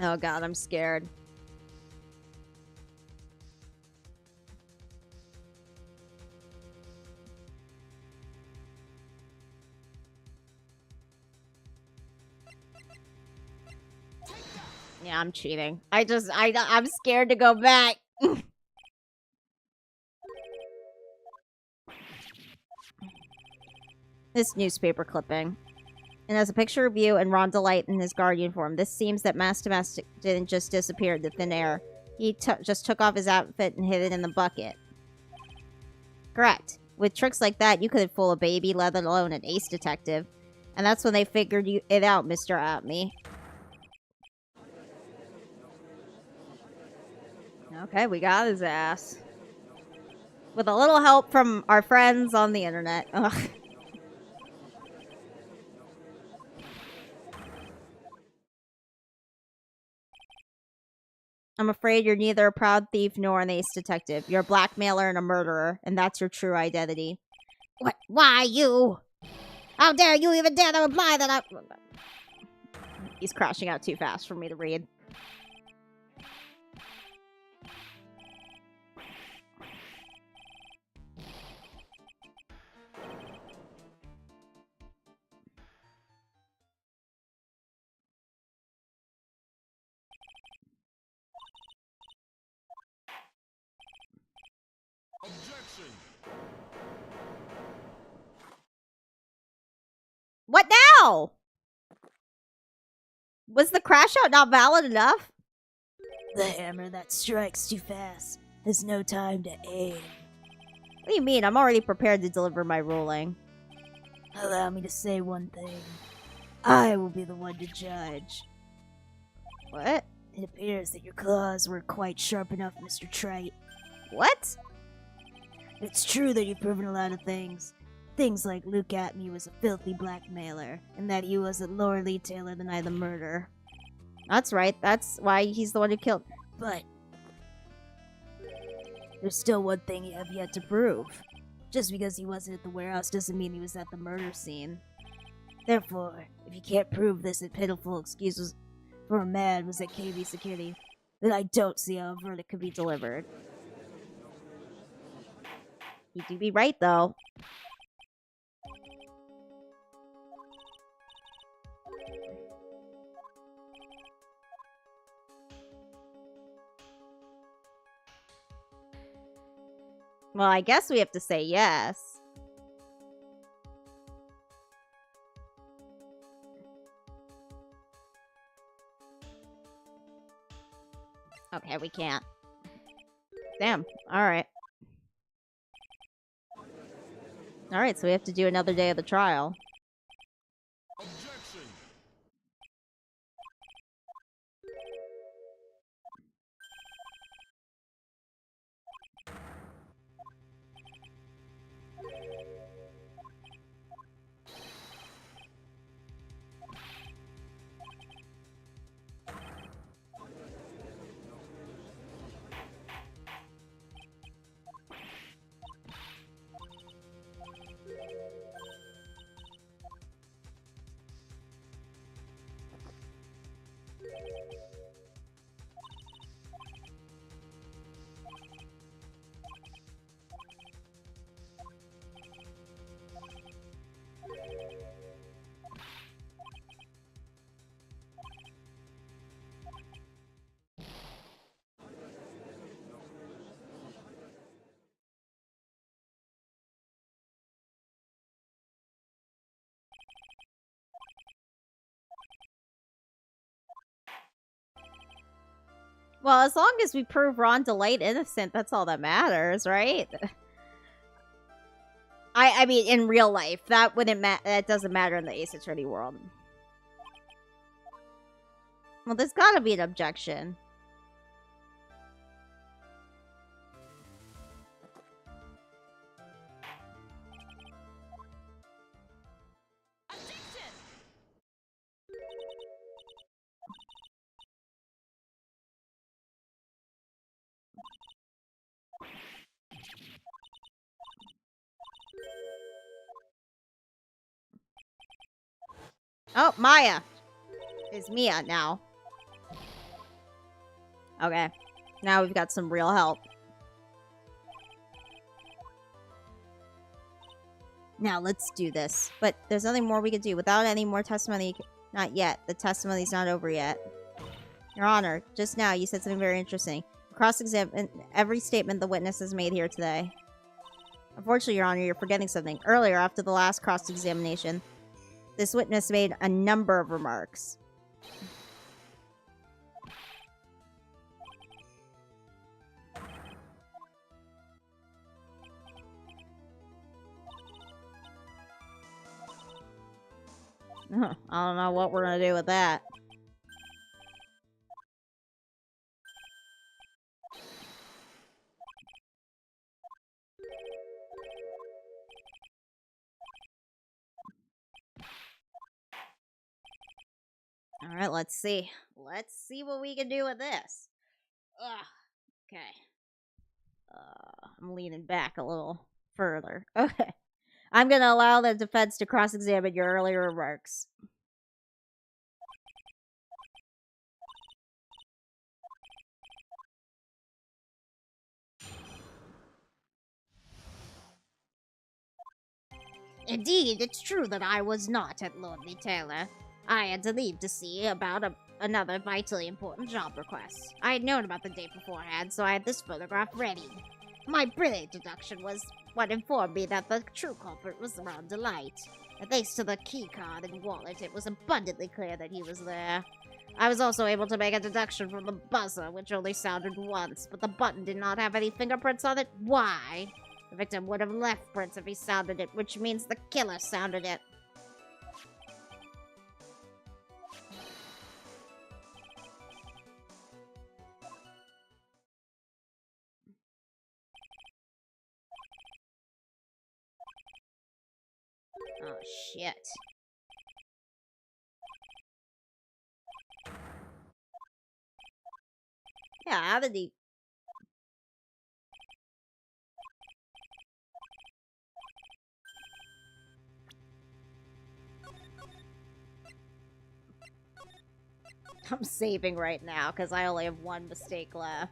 Oh god, I'm scared. Yeah, I'm cheating. I'm scared to go back. This newspaper clipping. And as a picture of you and Ron Delight in his guard uniform, this seems that Master Mask didn't just disappear into thin air. He just took off his outfit and hid it in the bucket. Correct. With tricks like that, you couldn't fool a baby, let alone an ace detective. And that's when they figured it out, Mr. Atme. Okay, we got his ass. With a little help from our friends on the internet. Ugh. I'm afraid you're neither a proud thief nor an ace detective. You're a blackmailer and a murderer, and that's your true identity. What? Why you? How dare you even dare to imply that I... He's crashing out too fast for me to read. What now? Was the crash out not valid enough? The hammer that strikes too fast has no time to aim. What do you mean? I'm already prepared to deliver my ruling. Allow me to say one thing. I will be the one to judge. What? It appears that your claws were quite sharp enough, Mr. Trite. What? It's true that you've proven a lot of things. Things like Luke Atme was a filthy blackmailer, and that he was a Lord Lee Taylor the night of the murder. That's right. That's why he's the one who killed. But there's still one thing you have yet to prove. Just because he wasn't at the warehouse doesn't mean he was at the murder scene. Therefore, if you can't prove this pitiful excuse for a man was at KV Security, then I don't see how a verdict could be delivered. You do be right, though. Well, I guess we have to say yes. Okay, we can't. Damn. Alright. Alright, so we have to do another day of the trial. Well, as long as we prove Ron Delight innocent, that's all that matters, right? I mean, in real life, that doesn't matter in the Ace Attorney world. Well, there's gotta be an objection. Oh, Maya is Mia now. Okay. Now we've got some real help. Now let's do this. But there's nothing more we can do. Without any more testimony, not yet. The testimony's not over yet. Your Honor, just now you said something very interesting. Cross-examine every statement the witness has made here today. Unfortunately, Your Honor, you're forgetting something. Earlier, after the last cross-examination, this witness made a number of remarks. I don't know what we're gonna do with that. Alright, let's see. Let's see what we can do with this. Ugh. Okay. I'm leaning back a little further. Okay. I'm gonna allow the defense to cross-examine your earlier remarks. Indeed, it's true that I was not at Lonely Taylor. I had to leave to see about another vitally important job request. I had known about the date beforehand, so I had this photograph ready. My brilliant deduction was what informed me that the true culprit was Ron Delight. And thanks to the key card and wallet, it was abundantly clear that he was there. I was also able to make a deduction from the buzzer, which only sounded once, but the button did not have any fingerprints on it. Why? The victim would have left prints if he sounded it, which means the killer sounded it. Oh, shit. Yeah, how did he... I'm saving right now, because I only have one mistake left.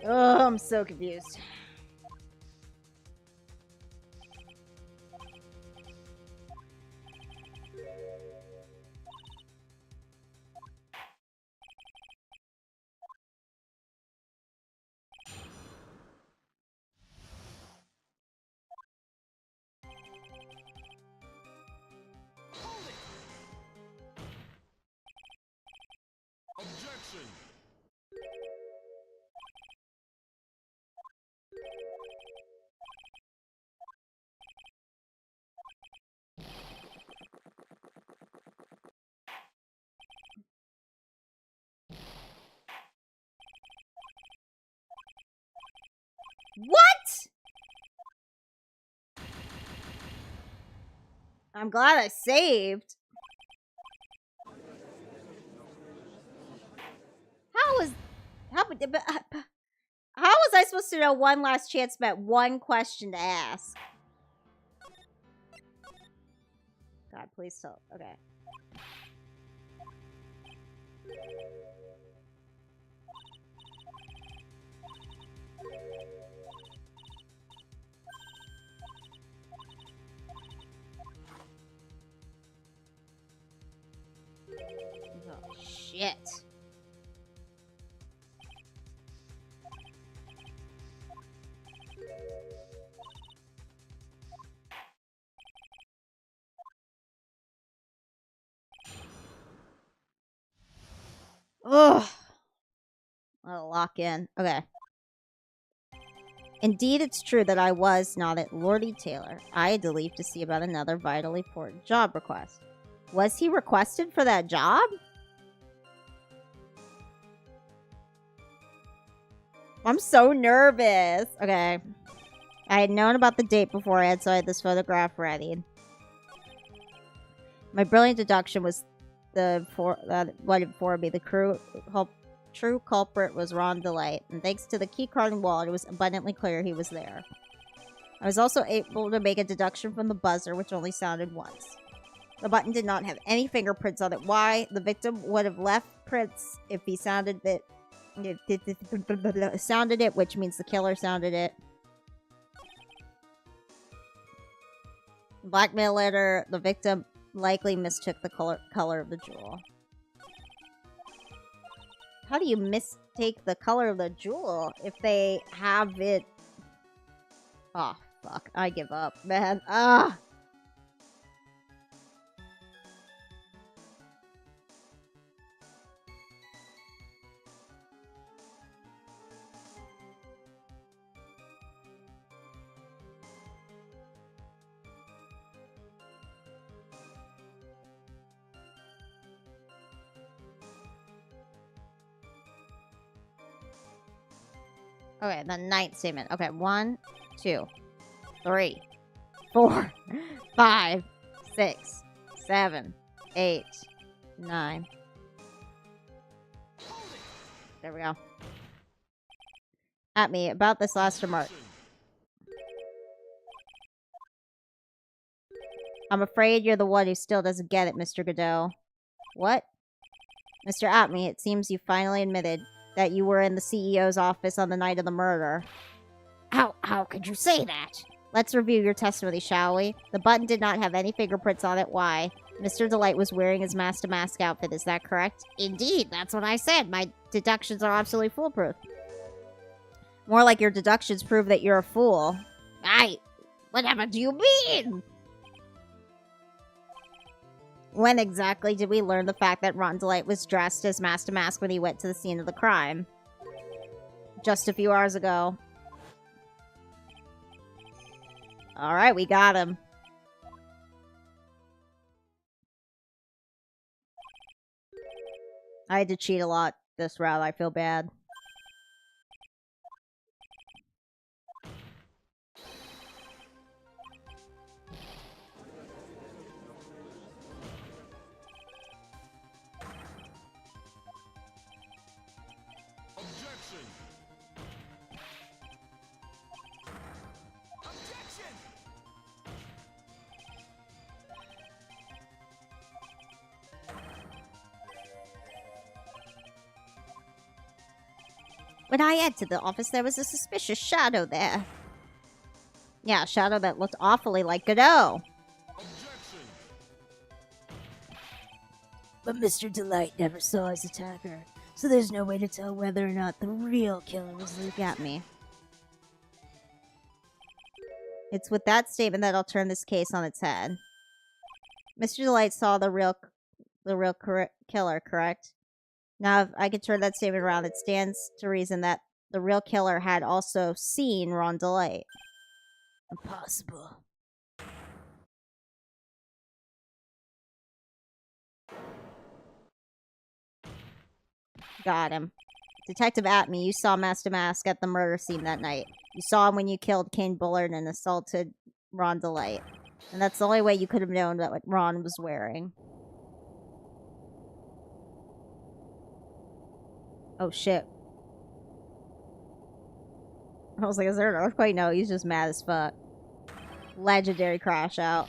Oh, I'm so confused. Objection! What?! I'm glad I saved. How was I supposed to know one last chance meant one question to ask? God, please tell. Okay. Oh, shit. Shit. Ugh. I'll lock in. Okay. Indeed, it's true that I was not at Lordy Taylor. I had to leave to see about another vitally important job request. Was he requested for that job? I'm so nervous. Okay. I had known about the date beforehand, so I had this photograph ready. My brilliant deduction was what informed me. The true culprit was Ron Delight, and thanks to the keycard and wallet, it was abundantly clear he was there. I was also able to make a deduction from the buzzer, which only sounded once. The button did not have any fingerprints on it. Why? The victim would have left prints if he sounded it. Sounded it, which means the killer sounded it. Blackmail letter. The victim likely mistook the color of the jewel. How do you mistake the color of the jewel if they have it? Oh, fuck. I give up, man. Ah! Okay, the ninth statement. Okay, 1, 2, 3, 4, 5, 6, 7, 8, 9. There we go. At me about this last remark. I'm afraid you're the one who still doesn't get it, Mr. Godot. What? Mr. Atme, it seems you finally admitted that you were in the CEO's office on the night of the murder. How could you say that? Let's review your testimony, shall we? The button did not have any fingerprints on it. Why? Mr. Delight was wearing his mask-to-mask outfit, is that correct? Indeed, that's what I said. My deductions are absolutely foolproof. More like your deductions prove that you're a fool. Whatever do you mean? When exactly did we learn the fact that Ron Delight was dressed as mask-to-mask when he went to the scene of the crime? Just a few hours ago. Alright, we got him. I had to cheat a lot this route. I feel bad. Objection! Objection! When I entered the office, there was a suspicious shadow there. Yeah, a shadow that looked awfully like Godot. Objection! But Mr. Delight never saw his attacker, so there's no way to tell whether or not the real killer was Luke. Look at me. It's with that statement that I'll turn this case on its head. Mr. Delight saw the real killer, correct? Now, if I could turn that statement around, it stands to reason that the real killer had also seen Ron Delight. Impossible. Got him. Detective Atme, you saw Master Mask at the murder scene that night. You saw him when you killed Kane Bullard and assaulted Ron Delight. And that's the only way you could have known that what Ron was wearing. Oh, shit. I was like, is there an earthquake? No, he's just mad as fuck. Legendary crash out.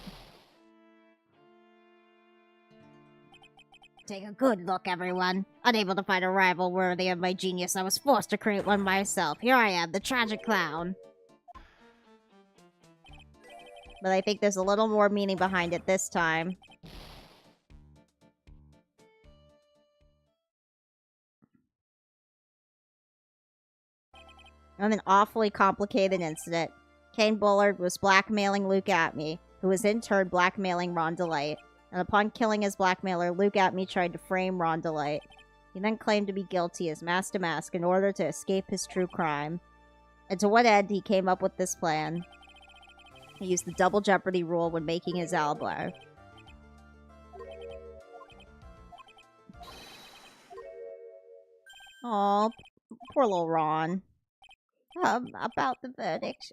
Take a good look, everyone. Unable to find a rival worthy of my genius, I was forced to create one myself. Here I am, the tragic clown. But I think there's a little more meaning behind it this time. On an awfully complicated incident. Kane Bullard was blackmailing Luke Atme, who was in turn blackmailing Ron DeLite. And upon killing his blackmailer, Luke Atme tried to frame Ron DeLite. He then claimed to be guilty as Mask to Mask in order to escape his true crime. And to what end he came up with this plan? He used the double jeopardy rule when making his alibi. Aw, poor little Ron. About the verdict.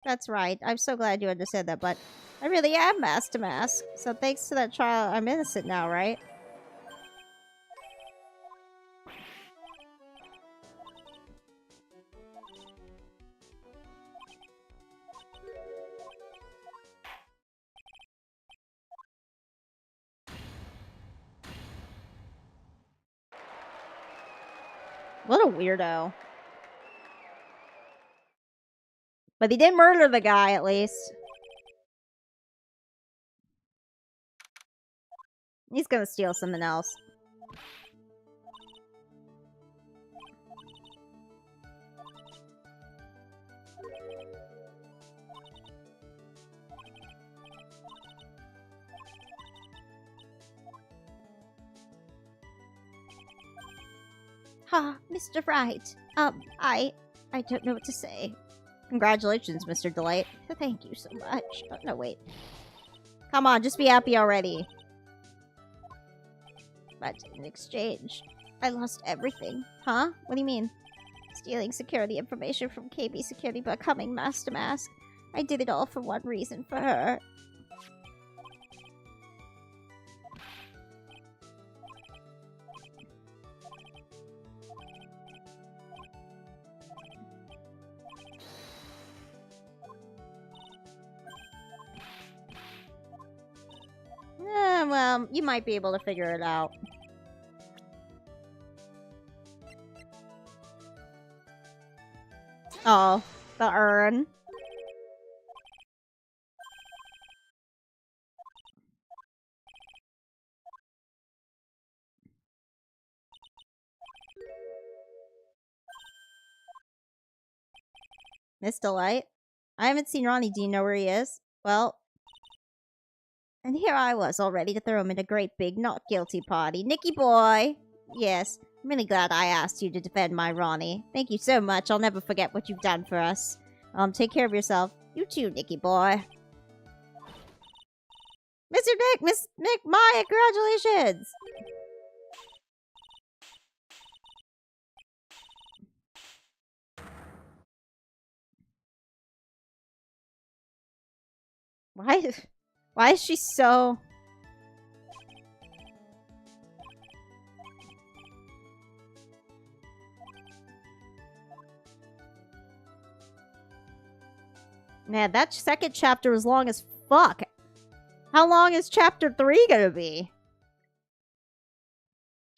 That's right. I'm so glad you understood that, but I really am Mask to Mask. So thanks to that trial, I'm innocent now, right? What a weirdo. But he didn't murder the guy, at least. He's gonna steal something else. Mr. Wright. I don't know what to say. Congratulations, Mr. Delight. Thank you so much. Oh, no, wait. Come on, just be happy already. But in exchange, I lost everything. Huh? What do you mean? Stealing security information from KB Security, becoming Mask to Mask. I did it all for one reason, for her. Well, you might be able to figure it out. Oh, the urn. Miss Delight? I haven't seen Ronnie. Do you know where he is? Well, and here I was, all ready to throw him in a great big not guilty party. Nicky boy! Yes, I'm really glad I asked you to defend my Ronnie. Thank you so much. I'll never forget what you've done for us. Take care of yourself. You too, Nicky boy. Mr. Nick! Miss Nick Maya, congratulations! Why is she so... Man, that second chapter was long as fuck. How long is chapter 3 gonna be?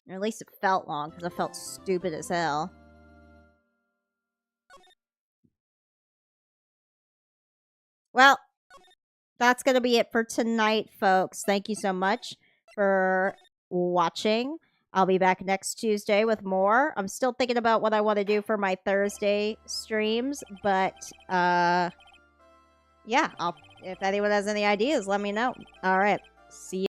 Or at least it felt long, because I felt stupid as hell. Well, that's gonna be it for tonight, folks. Thank you so much for watching. I'll be back next Tuesday with more. I'm still thinking about what I want to do for my Thursday streams, but, yeah, if anyone has any ideas, let me know. All right, see you.